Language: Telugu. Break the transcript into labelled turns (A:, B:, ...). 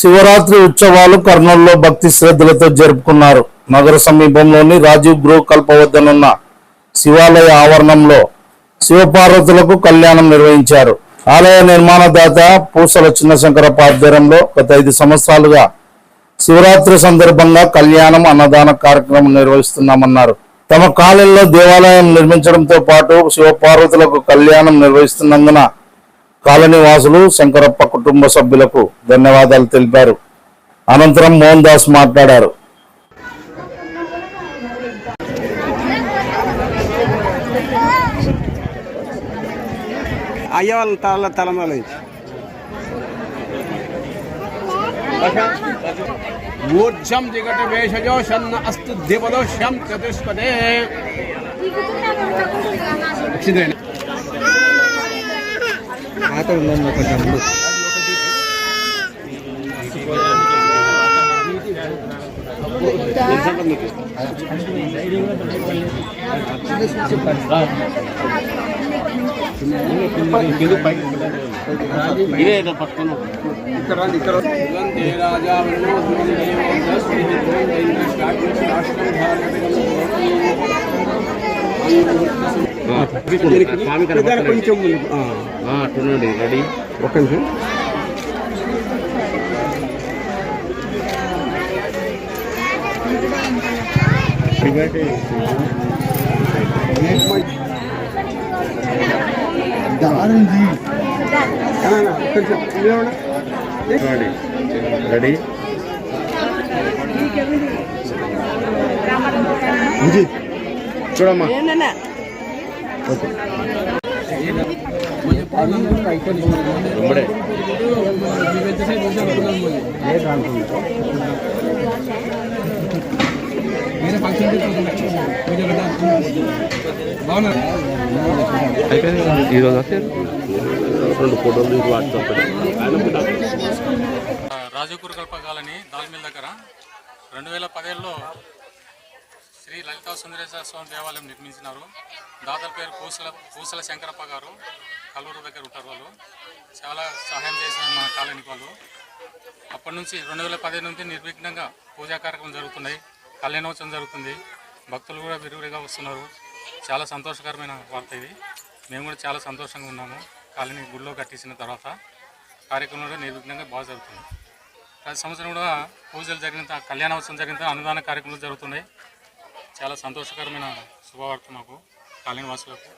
A: శివరాత్రి ఉత్సవాలు కర్నూలులో భక్తి శ్రద్ధలతో జరుపుకున్నారు. నగర సమీపంలోని రాజీవ్ గృహ కల్ప వద్దనున్న శివాలయ ఆవరణంలో శివపార్వతులకు కళ్యాణం నిర్వహించారు. ఆలయ నిర్మాణదాత పూసల చిన్నశంకరప్ప ఆధ్వర్యంలో గత 5 సంవత్సరాలుగా శివరాత్రి సందర్భంగా కళ్యాణం, అన్నదాన కార్యక్రమం నిర్వహిస్తున్నామన్నారు. తమ కాలనీలో దేవాలయం నిర్మించడంతో పాటు శివపార్వతులకు కళ్యాణం నిర్వహిస్తున్నందున కాలనీ వాసులు శంకరప్ప కుటుంబ సభ్యులకు ధన్యవాదాలు తెలిపారు. అనంతరం మోహన్ దాస్ మాట్లాడారు.
B: అయ్య వాళ్ళ తలమాల ఊర్జం దిగట వేషజో షన్న అస్తు దివదోష్యం చతుష్పదే ఇదే పక్కన ఇక్కడ రాజా కొంచెం రెడీ ఒక్క నిమిషం.
A: రెడీ చూడమ్మా.
C: రాజకూరు కల్ప కాలనీ దాల్మిల్ దగ్గర 2017లో శ్రీ లలితా సుందరేశ్వర స్వామి దేవాలయం నిర్మించినారు. దాతల పేరు పూసల శంకరప్ప గారు, కల్లూరు దగ్గర ఉంటారు. వాళ్ళు చాలా సహాయం చేసిన మా కాలనీకి వాళ్ళు. అప్పటి నుంచి 2015 నుంచి నిర్విఘ్నంగా పూజా కార్యక్రమం జరుగుతున్నాయి, కళ్యాణోత్సవం జరుగుతుంది, భక్తులు కూడా విరివిరిగా వస్తున్నారు. చాలా సంతోషకరమైన వార్త ఇది. మేము కూడా చాలా సంతోషంగా ఉన్నాము. కాలనీ గుడిలో కట్టేసిన తర్వాత కార్యక్రమం కూడా నిర్విఘ్నంగా బాగా జరుగుతుంది. ప్రతి సంవత్సరం కూడా పూజలు జరిగిన కళ్యాణోత్సవం జరిగిన అన్నదాన కార్యక్రమాలు జరుగుతున్నాయి. చాలా సంతోషకరమైన శుభవార్త మాకు కాలనీ వాసులకు.